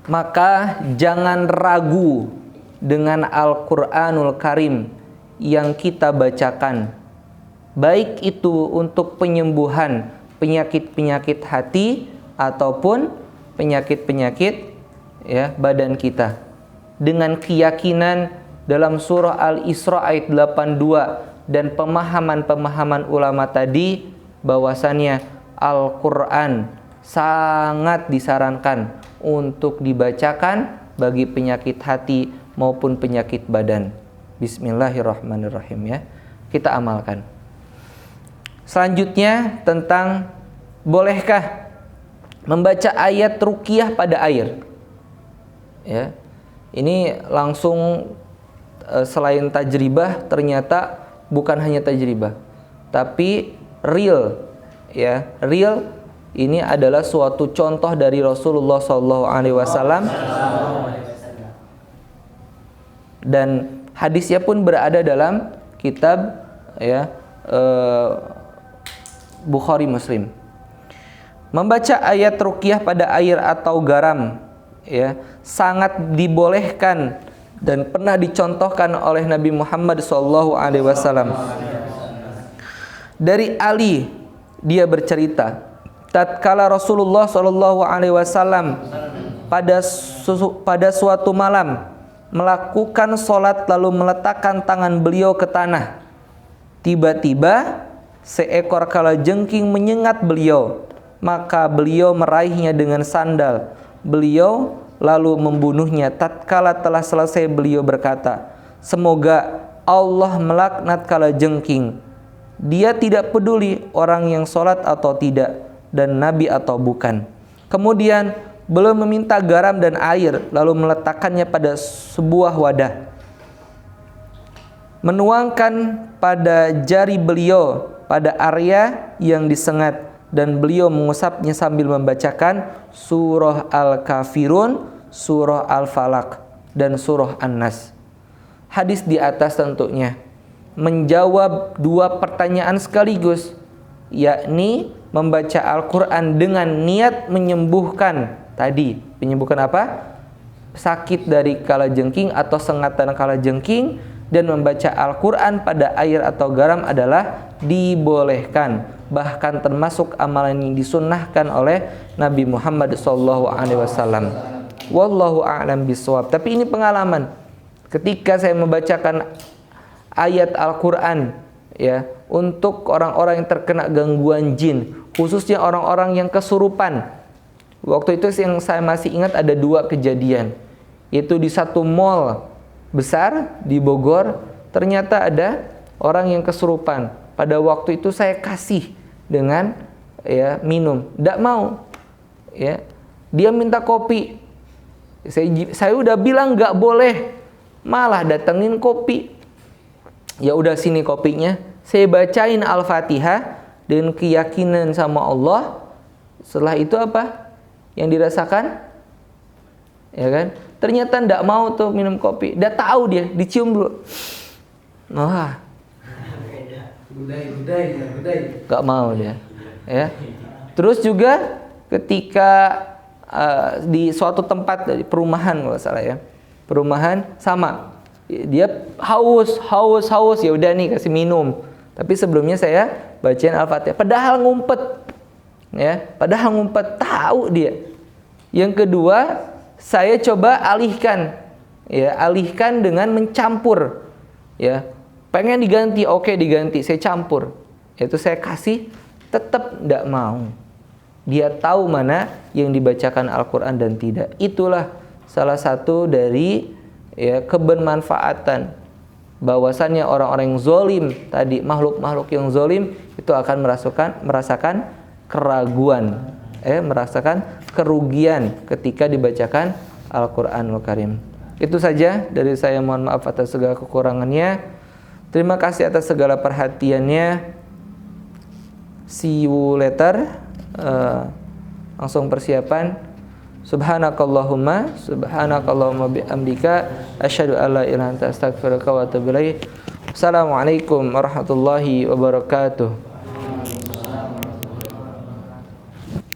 Maka jangan ragu dengan Al-Qur'anul Karim yang kita bacakan, baik itu untuk penyembuhan penyakit-penyakit hati ataupun penyakit-penyakit badan kita, dengan keyakinan dalam surah Al-Isra ayat 82 dan pemahaman-pemahaman ulama tadi bahwasannya Al-Qur'an sangat disarankan untuk dibacakan bagi penyakit hati maupun penyakit badan. Bismillahirrahmanirrahim ya. Kita amalkan. Selanjutnya tentang bolehkah membaca ayat ruqyah pada air. Ya. Ini langsung selain tajribah, ternyata bukan hanya tajribah, tapi real ya. Real ini adalah suatu contoh dari Rasulullah SAW dan hadisnya pun berada dalam kitab Bukhari Muslim. Membaca ayat ruqyah pada air atau garam sangat dibolehkan dan pernah dicontohkan oleh Nabi Muhammad SAW. Dari Ali, dia bercerita, tatkala Rasulullah SAW pada suatu malam melakukan sholat lalu meletakkan tangan beliau ke tanah, tiba-tiba seekor kalajengking menyengat beliau, maka beliau meraihnya dengan sandal. Beliau lalu membunuhnya. Tatkala telah selesai beliau berkata, semoga Allah melaknat kalajengking. Dia tidak peduli orang yang sholat atau tidak dan nabi atau bukan. Kemudian beliau meminta garam dan air lalu meletakkannya pada sebuah wadah, menuangkan pada jari beliau pada area yang disengat, dan beliau mengusapnya sambil membacakan surah Al-Kafirun, surah Al-Falaq, dan surah An-Nas. Hadis di atas tentunya menjawab dua pertanyaan sekaligus, yakni membaca Al-Quran dengan niat menyembuhkan tadi. Menyembuhkan apa? Sakit dari kalajengking atau sengatan kalajengking, dan membaca Al-Quran pada air atau garam adalah dibolehkan, bahkan termasuk amalan yang disunnahkan oleh Nabi Muhammad SAW. Wallahu a'lam bishawab. Tapi ini pengalaman ketika saya membacakan ayat Al-Quran ya, untuk orang-orang yang terkena gangguan jin, khususnya orang-orang yang kesurupan. Waktu itu yang saya masih ingat ada dua kejadian, yaitu di satu mall besar di Bogor, ternyata ada orang yang kesurupan. Pada waktu itu saya kasih dengan minum, tidak mau ya. Dia minta kopi, saya udah bilang nggak boleh, malah datengin kopi. Ya udah, sini kopinya, saya bacain Al-Fatihah dengan keyakinan sama Allah. Setelah itu apa yang dirasakan? Ya kan? Ternyata ndak mau tuh minum kopi. Udah tahu dia, dicium dulu. Wah. Gak mau dia. Ya. Terus juga ketika di suatu tempat di perumahan kalau salah ya. Perumahan sama. Dia haus, ya udah nih kasih minum. Tapi sebelumnya saya bacain Al-Fatihah. Padahal ngumpet. Ya, padahal ngumpet, tahu dia. Yang kedua, saya coba alihkan, ya, alihkan dengan mencampur, ya. Pengen diganti, oke diganti, saya campur. Itu saya kasih, tetap tidak mau. Dia tahu mana yang dibacakan Al-Quran dan tidak. Itulah salah satu dari kebermanfaatan, bahwasannya orang-orang yang zolim tadi, makhluk-makhluk yang zolim itu akan merasakan keraguan, merasakan kerugian ketika dibacakan Al-Quranul Karim. Itu saja dari saya, mohon maaf atas segala kekurangannya. Terima kasih atas segala perhatiannya. See you later. Langsung persiapan. Subhanakallahumma bihamdika asyhadu an la ilaha illa anta astaghfiruka wa atubu ilaik. Assalamualaikum warahmatullahi wabarakatuh.